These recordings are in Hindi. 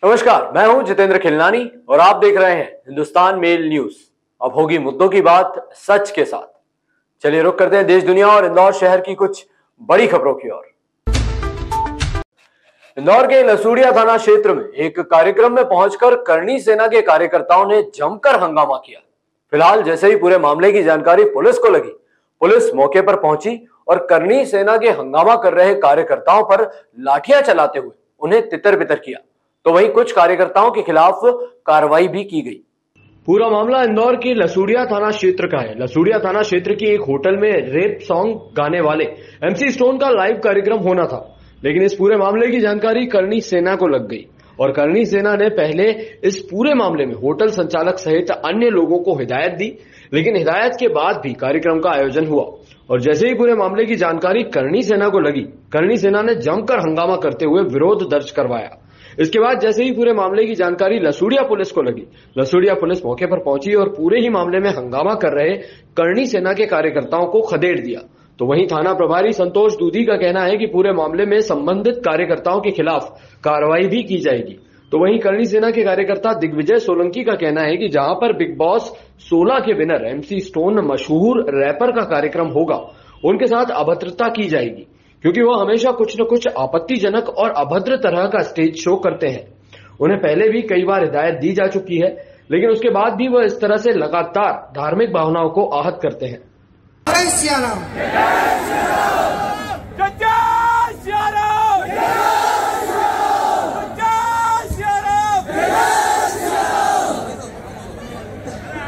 नमस्कार, मैं हूं जितेंद्र खिलनानी और आप देख रहे हैं हिंदुस्तान मेल न्यूज। अब होगी मुद्दों की बात सच के साथ। चलिए रुक करते हैं देश दुनिया और इंदौर शहर की कुछ बड़ी खबरों की ओर। इंदौर के लसूड़िया थाना क्षेत्र में एक कार्यक्रम में पहुंचकर करनी सेना के कार्यकर्ताओं ने जमकर हंगामा किया। फिलहाल जैसे ही पूरे मामले की जानकारी पुलिस को लगी, पुलिस मौके पर पहुंची और करनी सेना के हंगामा कर रहे कार्यकर्ताओं पर लाठियां चलाते हुए उन्हें तितर बितर किया, तो वहीं कुछ कार्यकर्ताओं के खिलाफ कार्रवाई भी की गई। पूरा मामला इंदौर के लसूड़िया थाना क्षेत्र का है। लसूड़िया थाना क्षेत्र की एक होटल में रेप सॉन्ग गाने वाले MC स्टोन का लाइव कार्यक्रम होना था, लेकिन इस पूरे मामले की जानकारी करनी सेना को लग गई और करनी सेना ने पहले इस पूरे मामले में होटल संचालक सहित अन्य लोगों को हिदायत दी, लेकिन हिदायत के बाद भी कार्यक्रम का आयोजन हुआ और जैसे ही पूरे मामले की जानकारी करनी सेना को लगी, करनी सेना ने जमकर हंगामा करते हुए विरोध दर्ज करवाया। इसके बाद जैसे ही पूरे मामले की जानकारी लसूड़िया पुलिस को लगी, लसूड़िया पुलिस मौके पर पहुंची और पूरे ही मामले में हंगामा कर रहे करनी सेना के कार्यकर्ताओं को खदेड़ दिया। तो वहीं थाना प्रभारी संतोष दूधी का कहना है कि पूरे मामले में संबंधित कार्यकर्ताओं के खिलाफ कार्रवाई भी की जाएगी। तो वहीं करनी सेना के कार्यकर्ता दिग्विजय सोलंकी का कहना है कि जहां पर बिग बॉस 16 के विनर MC स्टोन मशहूर रैपर का कार्यक्रम होगा, उनके साथ अभद्रता की जाएगी, क्योंकि वो हमेशा कुछ न कुछ आपत्तिजनक और अभद्र तरह का स्टेज शो करते हैं। उन्हें पहले भी कई बार हिदायत दी जा चुकी है, लेकिन उसके बाद भी वह इस तरह से लगातार धार्मिक भावनाओं को आहत करते हैं।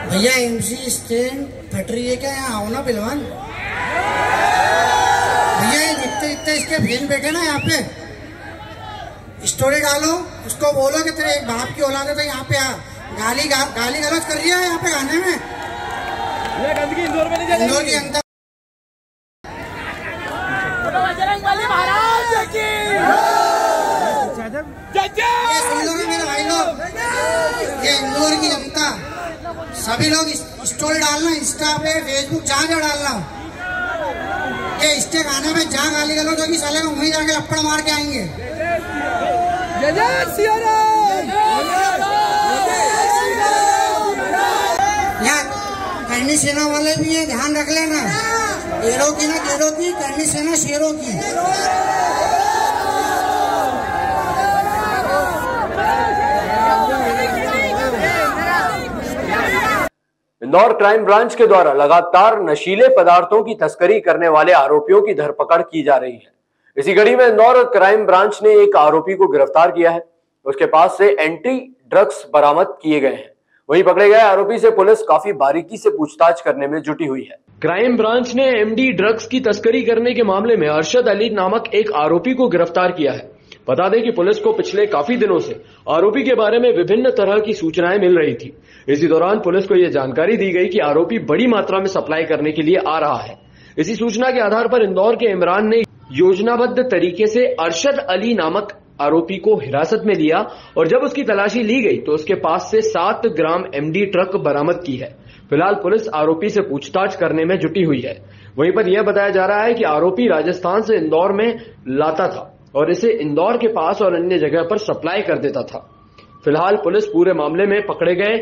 भैया MC स्टैंड फट रही है क्या? यहाँ आओ ना पहलवान भैया। इतने इसके बहन बैठे ना यहाँ पे, स्टोरी डालो, उसको बोलो कि तेरे एक बाप की औलाद है तो यहाँ पे आ। गाली गलौज कर रही है यहाँ पे गाने में। ये गंदगी इंदौर में नहीं जाएगी। इंदौर के अंदर ये सुन लो ना मेरे भाई लोग, ये इंदौर की जनता सभी लोग स्टोरी डालना, इंस्टा पे फेसबुक जहाँ डालना, ये इसके गाने में जहाँ गाली गलौज होगी साले में वहीं जाके लपड़ मार के आएंगे। यहाँ करनी सेना वाले भी है, ध्यान रख लेना। शेरों की ना गेरों की, करनी सेना शेरों की। इंदौर क्राइम ब्रांच के द्वारा लगातार नशीले पदार्थों की तस्करी करने वाले आरोपियों की धरपकड़ की जा रही है। इसी कड़ी में इंदौर क्राइम ब्रांच ने एक आरोपी को गिरफ्तार किया है। उसके पास से एंटी ड्रग्स बरामद किए गए हैं। वहीं पकड़े गए आरोपी से पुलिस काफी बारीकी से पूछताछ करने में जुटी हुई है। क्राइम ब्रांच ने MD ड्रग्स की तस्करी करने के मामले में अरशद अली नामक एक आरोपी को गिरफ्तार किया है। बता दें कि पुलिस को पिछले काफी दिनों से आरोपी के बारे में विभिन्न तरह की सूचनाएं मिल रही थी। इसी दौरान पुलिस को यह जानकारी दी गई कि आरोपी बड़ी मात्रा में सप्लाई करने के लिए आ रहा है। इसी सूचना के आधार पर इंदौर के इमरान ने योजनाबद्ध तरीके से अरशद अली नामक आरोपी को हिरासत में लिया और जब उसकी तलाशी ली गई तो उसके पास से 7 ग्राम MD ट्रक बरामद की है। फिलहाल पुलिस आरोपी से पूछताछ करने में जुटी हुई है। वहीं पर यह बताया जा रहा है कि आरोपी राजस्थान से इंदौर में लाता था और इसे इंदौर के पास और अन्य जगह पर सप्लाई कर देता था। फिलहाल पुलिस पूरे मामले में पकड़े गए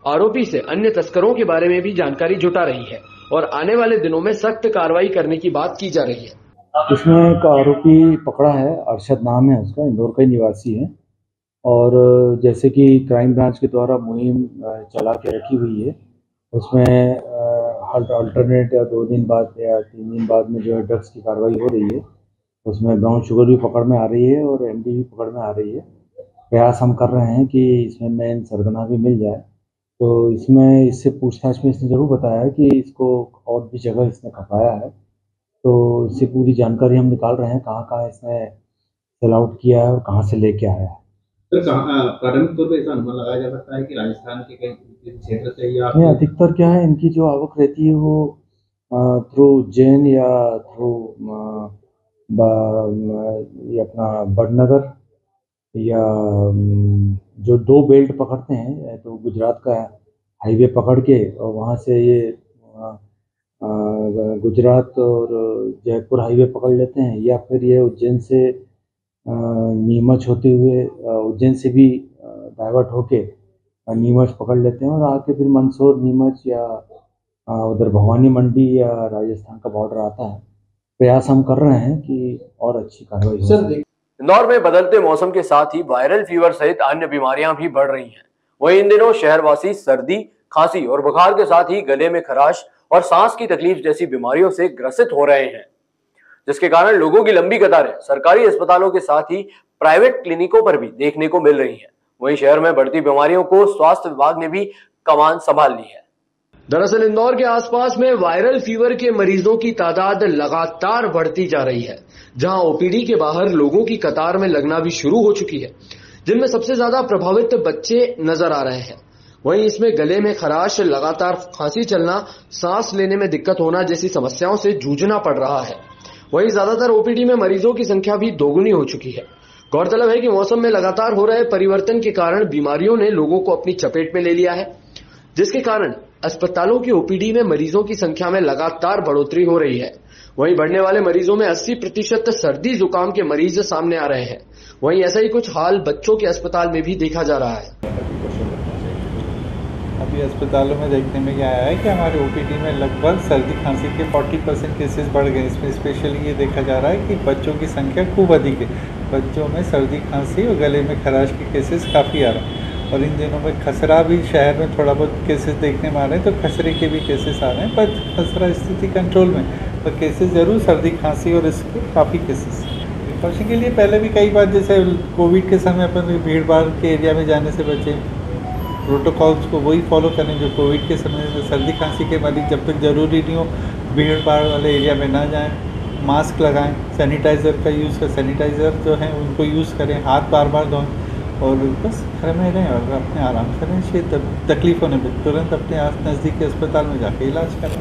आरोपी से अन्य तस्करों के बारे में भी जानकारी जुटा रही है और आने वाले दिनों में सख्त कार्रवाई करने की बात की जा रही है। इसमें एक आरोपी पकड़ा है, अरशद नाम है उसका, इंदौर का ही निवासी है। और जैसे कि क्राइम ब्रांच के द्वारा मुहिम चला के रखी हुई है, उसमें अल्टरनेट या 2 दिन बाद या 3 दिन बाद में जो है ड्रग्स की कार्रवाई हो रही है। उसमें ब्राउन शुगर भी पकड़ में आ रही है और MD भी पकड़ में आ रही है। प्रयास हम कर रहे हैं कि इसमें मेन सरगना भी मिल जाए। तो इसमें इससे पूछताछ में इसने जरूर बताया कि इसको और भी जगह इसने खपाया है। तो इससे पूरी जानकारी हम निकाल रहे हैं, कहाँ कहाँ इसने सेल आउट किया है और कहाँ से लेके आया है। तो प्रारंभिक तौर पर ऐसा अनुमान लगाया जा सकता है कि राजस्थान के कई क्षेत्र से या अधिकतर क्या है, इनकी जो आवक रहती है वो थ्रू उज्जैन या थ्रू ये अपना बड़नगर या जो 2 बेल्ट पकड़ते हैं, तो गुजरात का हाईवे पकड़ के और वहाँ से ये गुजरात और जयपुर हाईवे पकड़ लेते हैं, या फिर ये उज्जैन से नीमच होते हुए उज्जैन से भी डाइवर्ट होके नीमच पकड़ लेते हैं और आके फिर मंदसौर, नीमच या उधर भवानी मंडी या राजस्थान का बॉर्डर आता है। प्रयास हम कर रहे हैं कि और अच्छी कार्रवाई हो सके। इंदौर में बदलते मौसम के साथ ही वायरल फीवर सहित अन्य बीमारियां भी बढ़ रही हैं। वहीं इन दिनों शहरवासी सर्दी, खांसी और बुखार के साथ ही गले में खराश और सांस की तकलीफ जैसी बीमारियों से ग्रसित हो रहे हैं, जिसके कारण लोगों की लंबी कतारें सरकारी अस्पतालों के साथ ही प्राइवेट क्लिनिकों पर भी देखने को मिल रही हैं। वहीं शहर में बढ़ती बीमारियों को स्वास्थ्य विभाग ने भी कमान संभाल ली है। दरअसल इंदौर के आसपास में वायरल फीवर के मरीजों की तादाद लगातार बढ़ती जा रही है, जहां ओपीडी के बाहर लोगों की कतार में लगना भी शुरू हो चुकी है, जिनमें सबसे ज्यादा प्रभावित बच्चे नजर आ रहे हैं। वहीं इसमें गले में खराश, लगातार खांसी चलना, सांस लेने में दिक्कत होना जैसी समस्याओं से जूझना पड़ रहा है। वहीं ज्यादातर ओपीडी में मरीजों की संख्या भी दोगुनी हो चुकी है। गौरतलब है कि मौसम में लगातार हो रहे परिवर्तन के कारण बीमारियों ने लोगों को अपनी चपेट में ले लिया है, जिसके कारण अस्पतालों की ओपीडी में मरीजों की संख्या में लगातार बढ़ोतरी हो रही है। वहीं बढ़ने वाले मरीजों में 80% सर्दी जुकाम के मरीज सामने आ रहे हैं। वहीं ऐसा ही कुछ हाल बच्चों के अस्पताल में भी देखा जा रहा है। अभी अस्पतालों में देखने में क्या आया है कि हमारे ओपीडी में लगभग सर्दी खांसी के 40% केसेस बढ़ गए। इसमें स्पेशली ये देखा जा रहा है कि बच्चों की संख्या खूब अधिक है। बच्चों में सर्दी खांसी और गले में खराश के केसेस काफ़ी आ रहे हैं। और इन दिनों में खसरा भी शहर में थोड़ा बहुत केसेस देखने में आ रहे हैं, तो खसरे के भी केसेस आ रहे हैं, पर खसरा स्थिति कंट्रोल में, पर केसेस जरूर सर्दी खांसी और इसके काफ़ी केसेस। प्रिकॉशन के लिए पहले भी कई बार, जैसे कोविड के समय अपन भीड़ भाड़ के एरिया में जाने से बचें, प्रोटोकॉल्स को वही फॉलो करें जो कोविड के समय में। सर्दी खांसी के मरीज जब तक जरूरी नहीं हो भीड़ भाड़ वाले एरिया में ना जाएं, मास्क लगाएं, सैनिटाइज़र का यूज़ करें, सैनिटाइज़र जो है उनको यूज़ करें, हाथ बार बार धोएं और बस घर में रहें और अपने आराम से रहें। तकलीफ होने पर तुरंत अपने नज़दीक के अस्पताल में जाके इलाज करें।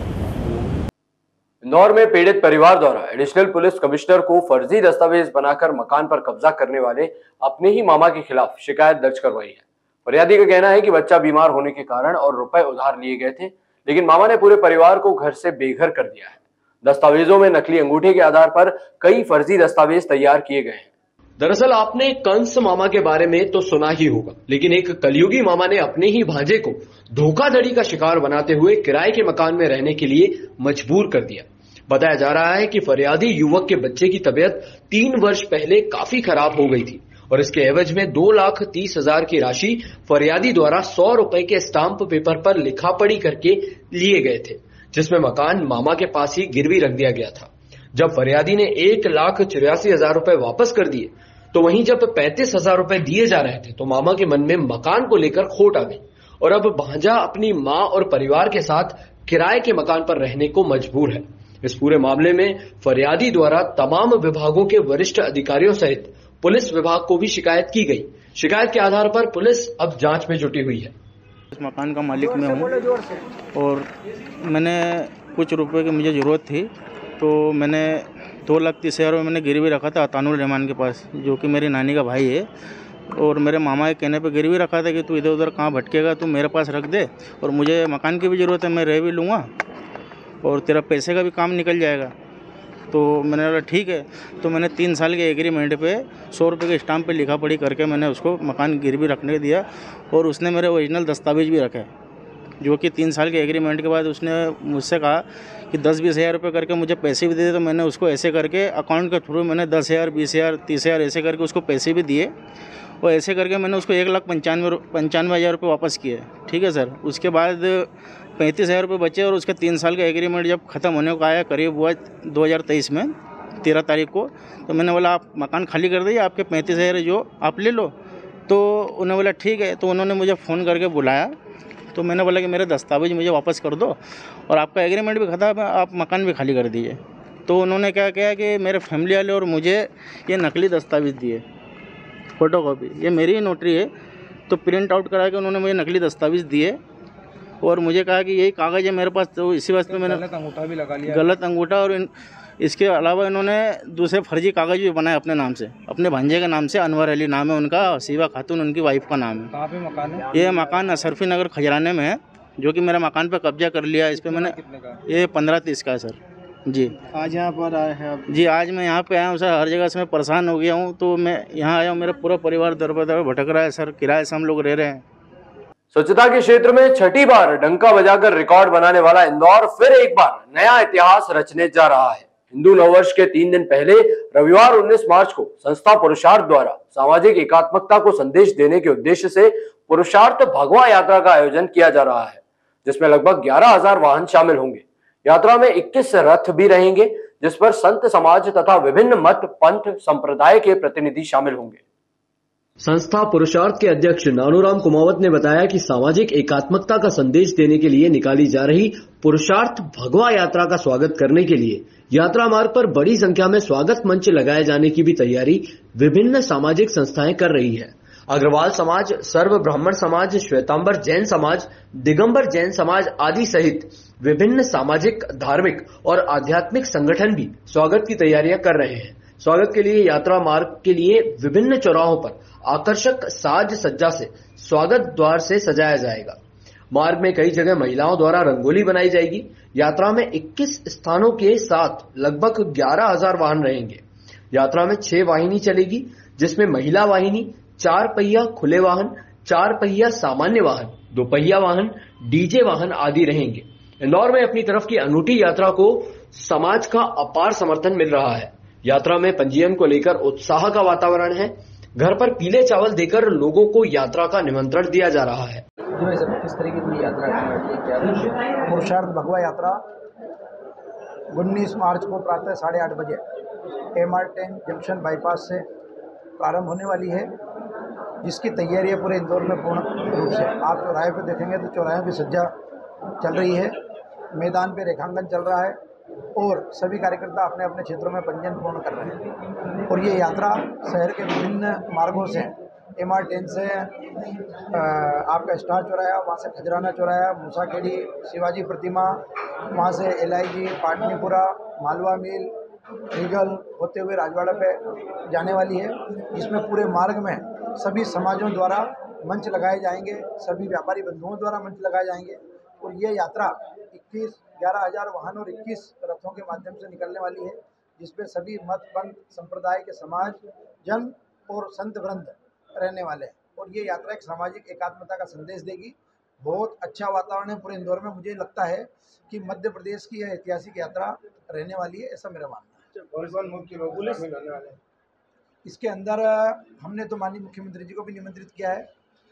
इंदौर में पीड़ित परिवार द्वारा एडिशनल पुलिस कमिश्नर को फर्जी दस्तावेज बनाकर मकान पर कब्जा करने वाले अपने ही मामा के खिलाफ शिकायत दर्ज करवाई है। फरियादी का कहना है कि बच्चा बीमार होने के कारण और रुपए उधार लिए गए थे, लेकिन मामा ने पूरे परिवार को घर से बेघर कर दिया है। दस्तावेजों में नकली अंगूठे के आधार पर कई फर्जी दस्तावेज तैयार किए गए हैं। दरअसल आपने कंस मामा के बारे में तो सुना ही होगा, लेकिन एक कलयुगी मामा ने अपने ही भांजे को धोखाधड़ी का शिकार बनाते हुए किराए के मकान में रहने के लिए मजबूर कर दिया। बताया जा रहा है कि फरियादी युवक के बच्चे की तबीयत 3 वर्ष पहले काफी खराब हो गई थी और इसके एवज में 2,30,000 की राशि फरियादी द्वारा 100 रुपए के स्टाम्प पेपर पर लिखा पढ़ी करके लिए गए थे, जिसमें मकान मामा के पास ही गिरवी रख दिया गया था। जब फरियादी ने 1,84,000 रुपए वापस कर दिए, तो वहीं जब 35,000 रुपए दिए जा रहे थे तो मामा के मन में मकान को लेकर खोट आ गई और अब भांजा अपनी मां और परिवार के साथ किराए के मकान पर रहने को मजबूर है। इस पूरे मामले में फरियादी द्वारा तमाम विभागों के वरिष्ठ अधिकारियों सहित पुलिस विभाग को भी शिकायत की गई। शिकायत के आधार पर पुलिस अब जांच में जुटी हुई है। इस मकान का मालिक मैं हूँ और मैंने कुछ रुपए की मुझे ज़रूरत थी, तो मैंने 2,30,000 मैंने गिरवी रखा था अतानुर रहमान के पास, जो कि मेरी नानी का भाई है। और मेरे मामा के कहने पे गिरवी रखा था कि तू इधर उधर कहाँ भटकेगा, तू मेरे पास रख दे और मुझे मकान की भी ज़रूरत है, मैं रह भी लूँगा और तेरा पैसे का भी काम निकल जाएगा। तो मैंने बोला ठीक है। तो मैंने 3 साल के एग्रीमेंट पे 100 रुपये के स्टाम्प पे लिखा पढ़ी करके मैंने उसको मकान गिरवी रखने दिया और उसने मेरे ओरिजिनल दस्तावेज भी रखे, जो कि 3 साल के एग्रीमेंट के बाद उसने मुझसे कहा कि 10-20,000 रुपये करके मुझे पैसे भी दे दे। तो मैंने उसको ऐसे करके अकाउंट के थ्रू मैंने 10,000, 20,000, 30,000 ऐसे करके उसको पैसे भी दिए और ऐसे करके मैंने उसको 1,95,000 रुपये वापस किए। ठीक है सर। उसके बाद 35,000 रुपये बचे और उसके 3 साल का एग्रीमेंट जब ख़त्म होने को आया, करीब हुआ 2023 में 13 तारीख को, तो मैंने बोला आप मकान खाली कर दीजिए, आपके 35,000 जो आप ले लो। तो उन्होंने बोला ठीक है। तो उन्होंने मुझे फ़ोन करके बुलाया, तो मैंने बोला कि मेरे दस्तावेज मुझे वापस कर दो और आपका एग्रीमेंट भी ख़त्म है, आप मकान भी खाली कर दीजिए। तो उन्होंने क्या किया कि मेरे फैमिली वाले और मुझे ये नकली दस्तावेज दिए, फ़ोटोकॉपी, ये मेरी ही नोटरी है, तो प्रिंट आउट करा के उन्होंने मुझे नकली दस्तावेज दिए और मुझे कहा कि यही कागज़ है मेरे पास। तो इसी वास्ते मैंने गलत अंगूठा भी लगा लिया, गलत अंगूठा, और इसके अलावा इन्होंने दूसरे फर्जी कागज़ भी बनाए अपने नाम से, अपने भांजे के नाम से। अनवर अली नाम है उनका, हसीबा खातून उनकी वाइफ का नाम है। कहाँ पे मकान है? ये मकान अशरफी नगर खजराने में है, जो कि मेरा मकान पे कब्जा कर लिया। इस पर मैंने कितने का? ये 15-30 का है सर। जी। आज यहाँ पर आए हैं आप? जी, आज मैं यहाँ पे आया हूँ सर। हर जगह से मैं परेशान हो गया हूँ, तो मैं यहाँ आया हूँ। मेरा पूरा परिवार दर बदर भटक रहा है सर। किराए से हम लोग रह रहे हैं। स्वच्छता के क्षेत्र में छठी बार डंका बजाकर रिकॉर्ड बनाने वाला इंदौर फिर एक बार नया इतिहास रचने जा रहा है। हिंदू नववर्ष के 3 दिन पहले रविवार 19 मार्च को संस्था पुरुषार्थ द्वारा सामाजिक एकात्मकता को संदेश देने के उद्देश्य से पुरुषार्थ भगवा यात्रा का आयोजन किया जा रहा है, जिसमें लगभग 11,000 वाहन शामिल होंगे। यात्रा में 21 रथ भी रहेंगे, जिस पर संत समाज तथा विभिन्न मत पंथ संप्रदाय के प्रतिनिधि शामिल होंगे। संस्था पुरुषार्थ के अध्यक्ष नानूराम कुमावत ने बताया कि सामाजिक एकात्मकता का संदेश देने के लिए निकाली जा रही पुरुषार्थ भगवा यात्रा का स्वागत करने के लिए यात्रा मार्ग पर बड़ी संख्या में स्वागत मंच लगाए जाने की भी तैयारी विभिन्न सामाजिक संस्थाएं कर रही है। अग्रवाल समाज, सर्व ब्राह्मण समाज, श्वेतांबर जैन समाज, दिगंबर जैन समाज आदि सहित विभिन्न सामाजिक, धार्मिक और आध्यात्मिक संगठन भी स्वागत की तैयारियां कर रहे हैं। स्वागत के लिए यात्रा मार्ग के लिए विभिन्न चौराहों पर आकर्षक साज सज्जा से स्वागत द्वार से सजाया जाएगा। मार्ग में कई जगह महिलाओं द्वारा रंगोली बनाई जाएगी। यात्रा में 21 स्थानों के साथ लगभग 11,000 वाहन रहेंगे। यात्रा में 6 वाहिनी चलेगी, जिसमें महिला वाहिनी, 4 पहिया खुले वाहन, 4 पहिया सामान्य वाहन, 2 पहिया वाहन, डीजे वाहन आदि रहेंगे। इंदौर में अपनी तरफ की अनूठी यात्रा को समाज का अपार समर्थन मिल रहा है। यात्रा में पंजीयन को लेकर उत्साह का वातावरण है। घर पर पीले चावल देकर लोगों को यात्रा का निमंत्रण दिया जा रहा है। किस तरीके की यात्रा है? पुरुषार्थ भगवा यात्रा 19 मार्च को प्रातः 8:30 बजे MR10 जंक्शन बाईपास से प्रारंभ होने वाली है, जिसकी तैयारियां पूरे इंदौर में पूर्ण रूप से। आप चौराहे पर देखेंगे तो चौराहे की सज्जा चल रही है, मैदान पे रेखांकन चल रहा है और सभी कार्यकर्ता अपने अपने क्षेत्रों में पंजीयन पूर्ण कर रहे हैं। और ये यात्रा शहर के विभिन्न मार्गों से MR10 से आपका स्टार चौराया, वहाँ से खजराना चौराया, मूसाखेड़ी, शिवाजी प्रतिमा, वहाँ से LIG, पाटनीपुरा, मालवा मिल, रीगल होते हुए राजवाड़ा पे जाने वाली है, जिसमें पूरे मार्ग में सभी समाजों द्वारा मंच लगाए जाएंगे, सभी व्यापारी बंधुओं द्वारा मंच लगाए जाएंगे। और ये यात्रा 11,000 वाहन और 21 रथों के माध्यम से निकलने वाली है, जिसमें सभी मत पंथ संप्रदाय के समाज, जन और संत वृंद रहने वाले हैं। और ये यात्रा एक सामाजिक एकात्मता का संदेश देगी। बहुत अच्छा वातावरण है पूरे इंदौर में। मुझे लगता है कि मध्य प्रदेश की यह ऐतिहासिक यात्रा रहने वाली है, ऐसा मेरा मानना है। इसके अंदर हमने तो माननीय मुख्यमंत्री जी को भी निमंत्रित किया है।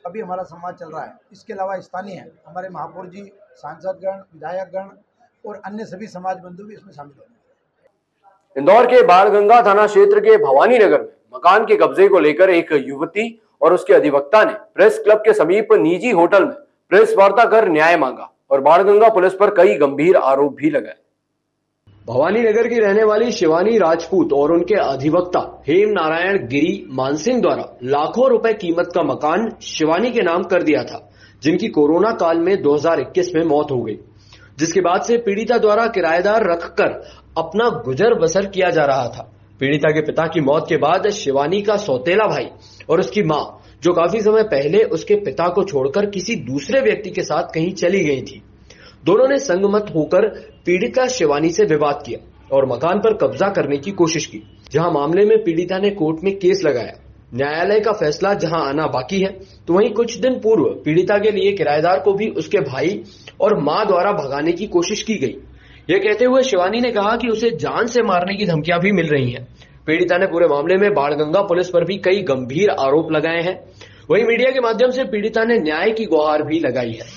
अभी हमारा संवाद चल रहा है। इसके अलावा स्थानीय हमारे महापौर जी, सांसदगण, विधायकगण और अन्य सभी समाज बंधु भी इसमें शामिल होंगे। इंदौर के बाणगंगा थाना क्षेत्र के भवानी नगर में मकान के कब्जे को लेकर एक युवती और उसके अधिवक्ता ने प्रेस क्लब के समीप निजी होटल में प्रेस वार्ता कर न्याय मांगा और बाणगंगा पुलिस पर कई गंभीर आरोप भी लगाए। भवानी नगर की रहने वाली शिवानी राजपूत और उनके अधिवक्ता हेम नारायण गिरी मानसिंह द्वारा लाखों रुपए कीमत का मकान शिवानी के नाम कर दिया था, जिनकी कोरोना काल में 2021 में मौत हो गई, जिसके बाद से पीड़िता द्वारा किराएदार रखकर अपना गुजर बसर किया जा रहा था। पीड़िता के पिता की मौत के बाद शिवानी का सौतेला भाई और उसकी मां, जो काफी समय पहले उसके पिता को छोड़कर किसी दूसरे व्यक्ति के साथ कहीं चली गई थी, दोनों ने संगमत होकर पीड़िता शिवानी से विवाद किया और मकान पर कब्जा करने की कोशिश की। जहां मामले में पीड़िता ने कोर्ट में केस लगाया। न्यायालय का फैसला जहां आना बाकी है, तो वहीं कुछ दिन पूर्व पीड़िता के लिए किराएदार को भी उसके भाई और मां द्वारा भगाने की कोशिश की गई। यह कहते हुए शिवानी ने कहा कि उसे जान से मारने की धमकियां भी मिल रही हैं। पीड़िता ने पूरे मामले में बाणगंगा पुलिस पर भी कई गंभीर आरोप लगाए हैं। वहीं मीडिया के माध्यम से पीड़िता ने न्याय की गुहार भी लगाई है।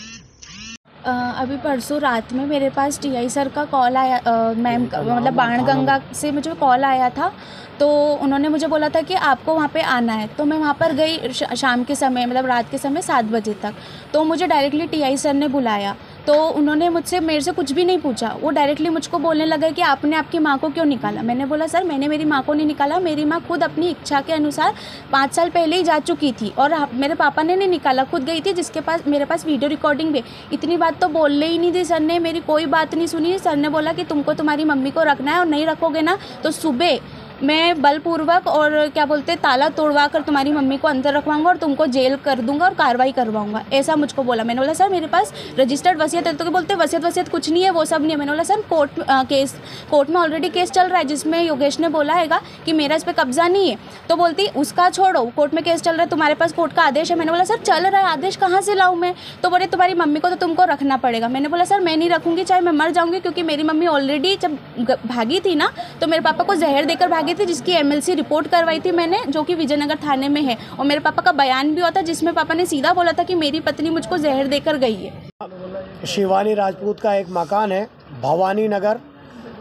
अभी परसों रात में मेरे पास TI सर का कॉल आया, मैम का मतलब बाणगंगा से मुझे कॉल आया था। तो उन्होंने मुझे बोला था कि आपको वहाँ पे आना है। तो मैं वहाँ पर गई शाम के समय, मतलब रात के समय 7 बजे तक। तो मुझे डायरेक्टली TI सर ने बुलाया। तो उन्होंने मेरे से कुछ भी नहीं पूछा। वो डायरेक्टली मुझको बोलने लगा कि आपने आपकी माँ को क्यों निकाला। मैंने बोला सर मैंने मेरी माँ को नहीं निकाला, मेरी माँ खुद अपनी इच्छा के अनुसार 5 साल पहले ही जा चुकी थी और मेरे पापा ने नहीं निकाला, खुद गई थी, जिसके पास मेरे पास वीडियो रिकॉर्डिंग भी। इतनी बात तो बोलने ही नहीं थी सर ने, मेरी कोई बात नहीं सुनी। सर ने बोला कि तुमको तुम्हारी मम्मी को रखना है और नहीं रखोगे ना तो सुबह मैं बलपूर्वक और क्या बोलते ताला तोड़वा कर तुम्हारी मम्मी को अंदर रखवाऊंगा और तुमको जेल कर दूंगा और कार्रवाई करवाऊंगा, ऐसा मुझको बोला। मैंने बोला सर मेरे पास रजिस्टर्ड वसीयत है। तो बोलते वसीयत कुछ नहीं है, वो सब नहीं है। मैंने बोला सर कोर्ट में ऑलरेडी केस चल रहा है जिसमें योगेश ने बोला हैगा कि मेरा इस पर कब्जा नहीं है। तो बोलती उसका छोड़ो, कोर्ट में केस चल रहा है, तुम्हारे पास कोर्ट का आदेश है। मैंने बोला सर चल रहा है, आदेश कहाँ से लाऊं मैं? तो बोले तुम्हारी मम्मी को तो तुमको रखना पड़ेगा। मैंने बोला सर मैं नहीं रखूँगी, चाहे मैं मर जाऊँगी, क्योंकि मेरी मम्मी ऑलरेडी जब भागी थी ना तो मेरे पापा को जहर देकर भागी थी, जिसकी MLC रिपोर्ट करवाई थी मैंने, जो कि विजयनगर थाने में है। और मेरे पापा का बयान भी हुआ था जिसमें पापा ने सीधा बोला था कि मेरी पत्नी मुझको जहर देकर गई है। शिवानी राजपूत का एक मकान है भवानी नगर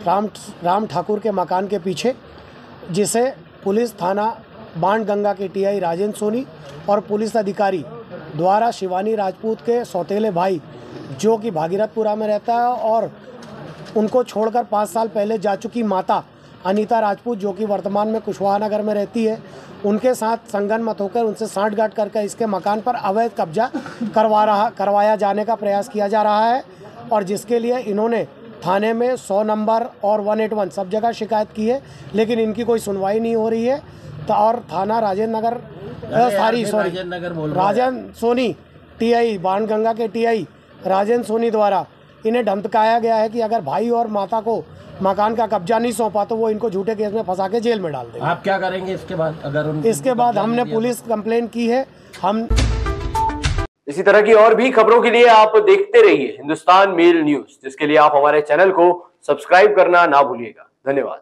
राम ठाकुर के मकान के पीछे, जिसे पुलिस थाना बाणगंगा के TI राजेंद्र सोनी और पुलिस अधिकारी द्वारा शिवानी राजपूत के सौतेले भाई जो कि भागीरथपुरा में रहता है और उनको छोड़कर 5 साल पहले जा चुकी माता अनीता राजपूत जो कि वर्तमान में कुशवाहा नगर में रहती है, उनके साथ संगनमत होकर उनसे सांठगांठ करके इसके मकान पर अवैध कब्जा करवाया जाने का प्रयास किया जा रहा है। और जिसके लिए इन्होंने थाने में 100 नंबर और 181 सब जगह शिकायत की है, लेकिन इनकी कोई सुनवाई नहीं हो रही है। और थाना राजेंद्र सोनी TI बाणगंगा के TI राजेंद्र सोनी द्वारा इन्हें धमकाया गया है कि अगर भाई और माता को मकान का कब्जा नहीं सौंपा तो वो इनको झूठे केस में फंसा के जेल में डाल देंगे। आप क्या करेंगे इसके बाद? अगर इसके बाद हमने पुलिस कंप्लेंट की है। हम इसी तरह की और भी खबरों के लिए आप देखते रहिए हिंदुस्तान मेल न्यूज, जिसके लिए आप हमारे चैनल को सब्सक्राइब करना ना भूलिएगा। धन्यवाद।